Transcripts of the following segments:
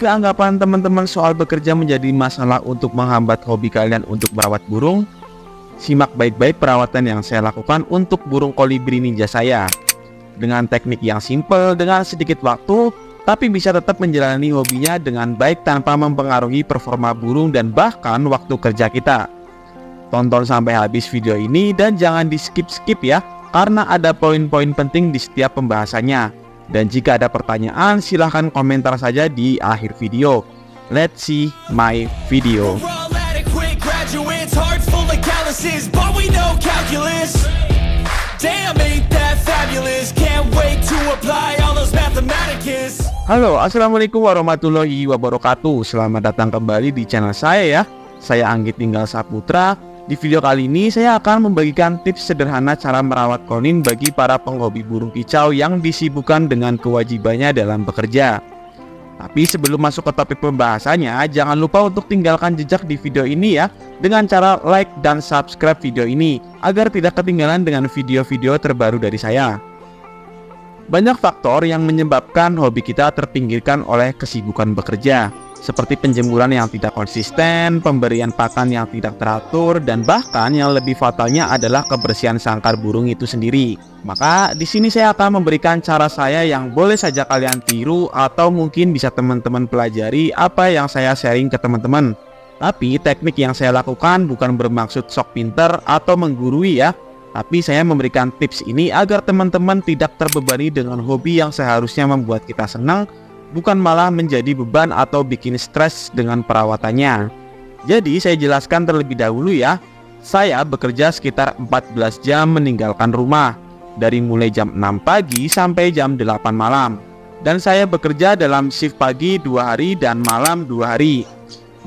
Jika anggapan teman-teman soal bekerja menjadi masalah untuk menghambat hobi kalian untuk merawat burung, simak baik-baik perawatan yang saya lakukan untuk burung kolibri ninja saya. Dengan teknik yang simple, dengan sedikit waktu, tapi bisa tetap menjalani hobinya dengan baik tanpa mempengaruhi performa burung dan bahkan waktu kerja kita. Tonton sampai habis video ini dan jangan di skip-skip ya, karena ada poin-poin penting di setiap pembahasannya. Dan jika ada pertanyaan, silahkan komentar saja di akhir video. Let's see my video. Halo, assalamualaikum warahmatullahi wabarakatuh. Selamat datang kembali di channel saya ya. Saya Anggit Tinggal Saputra. Di video kali ini saya akan membagikan tips sederhana cara merawat konin bagi para penghobi burung kicau yang disibukkan dengan kewajibannya dalam bekerja. Tapi sebelum masuk ke topik pembahasannya, jangan lupa untuk tinggalkan jejak di video ini ya, dengan cara like dan subscribe video ini agar tidak ketinggalan dengan video-video terbaru dari saya. Banyak faktor yang menyebabkan hobi kita terpinggirkan oleh kesibukan bekerja, seperti penjemuran yang tidak konsisten, pemberian pakan yang tidak teratur, dan bahkan yang lebih fatalnya adalah kebersihan sangkar burung itu sendiri. Maka di sini saya akan memberikan cara saya yang boleh saja kalian tiru atau mungkin bisa teman-teman pelajari apa yang saya sharing ke teman-teman. Tapi teknik yang saya lakukan bukan bermaksud sok pinter atau menggurui ya. Tapi saya memberikan tips ini agar teman-teman tidak terbebani dengan hobi yang seharusnya membuat kita senang, bukan malah menjadi beban atau bikin stres dengan perawatannya. Jadi saya jelaskan terlebih dahulu ya. Saya bekerja sekitar 14 jam meninggalkan rumah, dari mulai jam 6 pagi sampai jam 8 malam. Dan saya bekerja dalam shift pagi 2 hari dan malam 2 hari.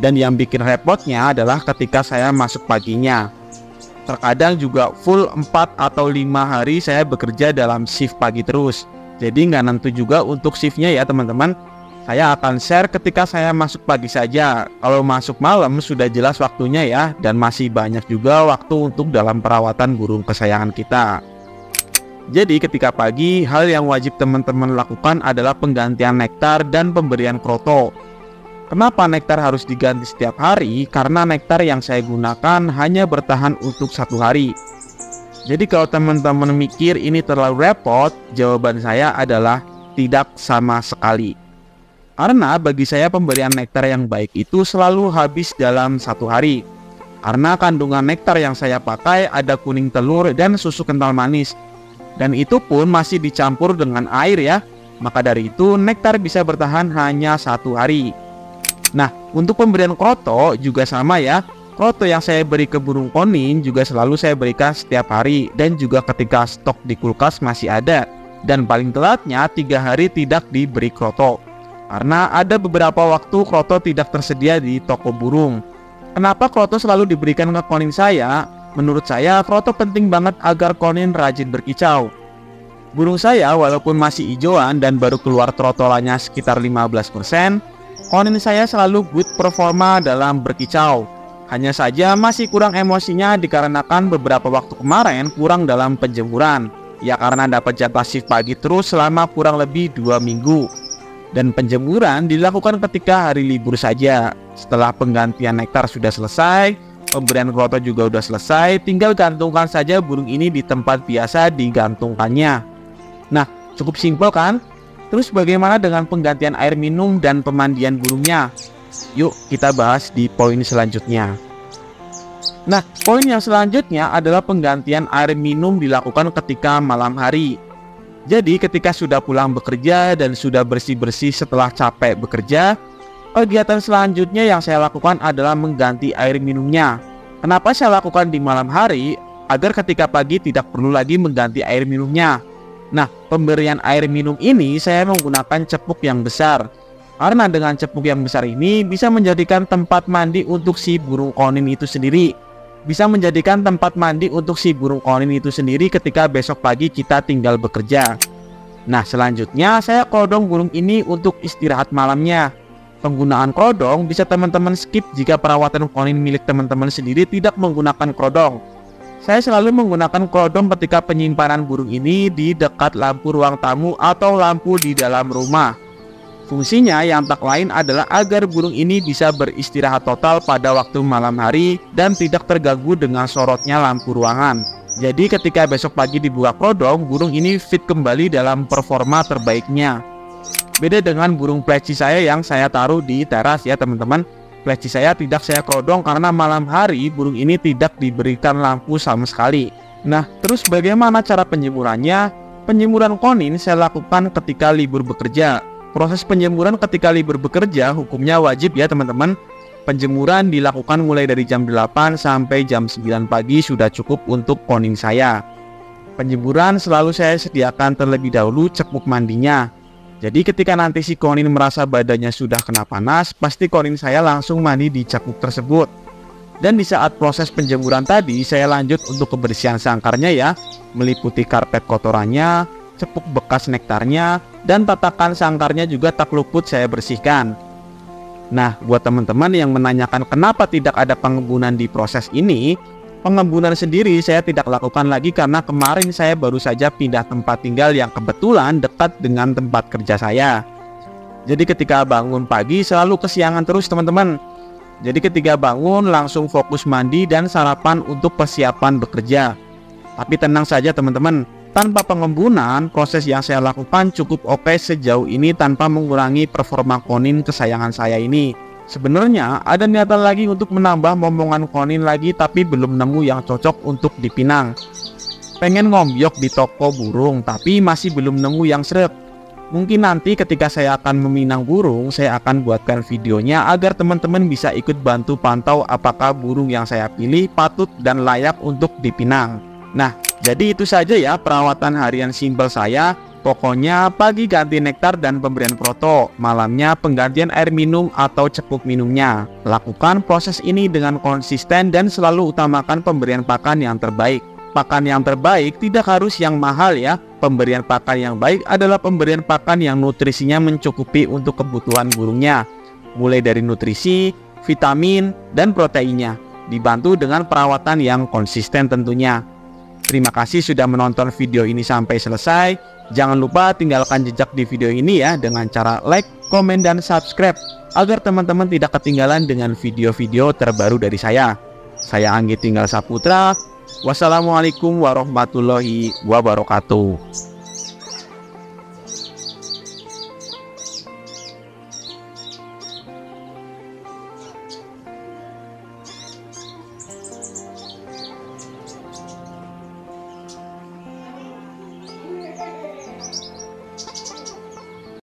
Dan yang bikin repotnya adalah ketika saya masuk paginya. Terkadang juga full 4 atau 5 hari saya bekerja dalam shift pagi terus. Jadi nggak nentu juga untuk shiftnya ya teman-teman. Saya akan share ketika saya masuk pagi saja. Kalau masuk malam sudah jelas waktunya ya. Dan masih banyak juga waktu untuk dalam perawatan burung kesayangan kita. Jadi ketika pagi, hal yang wajib teman-teman lakukan adalah penggantian nektar dan pemberian kroto. Kenapa nektar harus diganti setiap hari? Karena nektar yang saya gunakan hanya bertahan untuk 1 hari. Jadi kalau teman-teman mikir ini terlalu repot, jawaban saya adalah tidak sama sekali. Karena bagi saya pemberian nektar yang baik itu selalu habis dalam 1 hari. Karena kandungan nektar yang saya pakai ada kuning telur dan susu kental manis. Dan itu pun masih dicampur dengan air ya. Maka dari itu nektar bisa bertahan hanya 1 hari. Nah, untuk pemberian kroto juga sama ya. Kroto yang saya beri ke burung konin juga selalu saya berikan setiap hari dan juga ketika stok di kulkas masih ada. Dan paling telatnya 3 hari tidak diberi kroto. Karena ada beberapa waktu kroto tidak tersedia di toko burung. Kenapa kroto selalu diberikan ke konin saya? Menurut saya kroto penting banget agar konin rajin berkicau. Burung saya walaupun masih hijauan dan baru keluar trotolannya sekitar 15%, konin saya selalu good performa dalam berkicau. Hanya saja masih kurang emosinya dikarenakan beberapa waktu kemarin kurang dalam penjemuran. Ya karena dapat jatah shift pagi terus selama kurang lebih 2 minggu. Dan penjemuran dilakukan ketika hari libur saja. Setelah penggantian nektar sudah selesai, pemberian kroto juga sudah selesai, tinggal gantungkan saja burung ini di tempat biasa digantungkannya. Nah, cukup simpel kan? Terus bagaimana dengan penggantian air minum dan pemandian burungnya? Yuk kita bahas di poin selanjutnya. Nah, poin yang selanjutnya adalah penggantian air minum dilakukan ketika malam hari. Jadi ketika sudah pulang bekerja dan sudah bersih-bersih setelah capek bekerja, kegiatan selanjutnya yang saya lakukan adalah mengganti air minumnya. Kenapa saya lakukan di malam hari? Agar ketika pagi tidak perlu lagi mengganti air minumnya. Nah, pemberian air minum ini saya menggunakan cepuk yang besar. Karena dengan cepuk yang besar ini bisa menjadikan tempat mandi untuk si burung konin itu sendiri. Bisa menjadikan tempat mandi untuk si burung konin itu sendiri ketika besok pagi kita tinggal bekerja. Nah, selanjutnya saya kodong burung ini untuk istirahat malamnya. Penggunaan kodong bisa teman-teman skip jika perawatan konin milik teman-teman sendiri tidak menggunakan kodong. Saya selalu menggunakan kodong ketika penyimpanan burung ini di dekat lampu ruang tamu atau lampu di dalam rumah. Fungsinya yang tak lain adalah agar burung ini bisa beristirahat total pada waktu malam hari dan tidak terganggu dengan sorotnya lampu ruangan. Jadi ketika besok pagi dibuka kodong, burung ini fit kembali dalam performa terbaiknya. Beda dengan burung pleci saya yang saya taruh di teras ya teman-teman. Pleci saya tidak saya kodong karena malam hari burung ini tidak diberikan lampu sama sekali. Nah, terus bagaimana cara penjemurannya? Penjemuran konin saya lakukan ketika libur bekerja. Proses penjemuran ketika libur bekerja hukumnya wajib ya teman-teman. Penjemuran dilakukan mulai dari jam 8 sampai jam 9 pagi sudah cukup untuk konin saya. Penjemuran selalu saya sediakan terlebih dahulu cekuk mandinya. Jadi ketika nanti si konin merasa badannya sudah kena panas, pasti konin saya langsung mandi di cekuk tersebut. Dan di saat proses penjemuran tadi, saya lanjut untuk kebersihan sangkarnya ya, meliputi karpet kotorannya, cepuk bekas nektarnya, dan tatakan sangkarnya juga tak luput saya bersihkan. Nah, buat teman-teman yang menanyakan kenapa tidak ada pengembunan di proses ini, pengembunan sendiri saya tidak lakukan lagi karena kemarin saya baru saja pindah tempat tinggal yang kebetulan dekat dengan tempat kerja saya. Jadi ketika bangun pagi selalu kesiangan terus teman-teman. Jadi ketika bangun langsung fokus mandi dan sarapan untuk persiapan bekerja. Tapi tenang saja teman-teman, tanpa pengembunan, proses yang saya lakukan cukup oke sejauh ini tanpa mengurangi performa konin kesayangan saya ini. Sebenarnya ada niatan lagi untuk menambah momongan konin lagi tapi belum nemu yang cocok untuk dipinang. Pengen ngombyok di toko burung tapi masih belum nemu yang sreg. Mungkin nanti ketika saya akan meminang burung, saya akan buatkan videonya agar teman-teman bisa ikut bantu pantau apakah burung yang saya pilih patut dan layak untuk dipinang. Nah, jadi itu saja ya perawatan harian simpel saya. Pokoknya pagi ganti nektar dan pemberian proto, malamnya penggantian air minum atau cekuk minumnya. Lakukan proses ini dengan konsisten dan selalu utamakan pemberian pakan yang terbaik. Pakan yang terbaik tidak harus yang mahal ya. Pemberian pakan yang baik adalah pemberian pakan yang nutrisinya mencukupi untuk kebutuhan burungnya. Mulai dari nutrisi, vitamin, dan proteinnya. Dibantu dengan perawatan yang konsisten tentunya. Terima kasih sudah menonton video ini sampai selesai. Jangan lupa tinggalkan jejak di video ini ya dengan cara like, komen, dan subscribe agar teman-teman tidak ketinggalan dengan video-video terbaru dari saya. Saya Anggit Tinggal Saputra. Wassalamualaikum warahmatullahi wabarakatuh.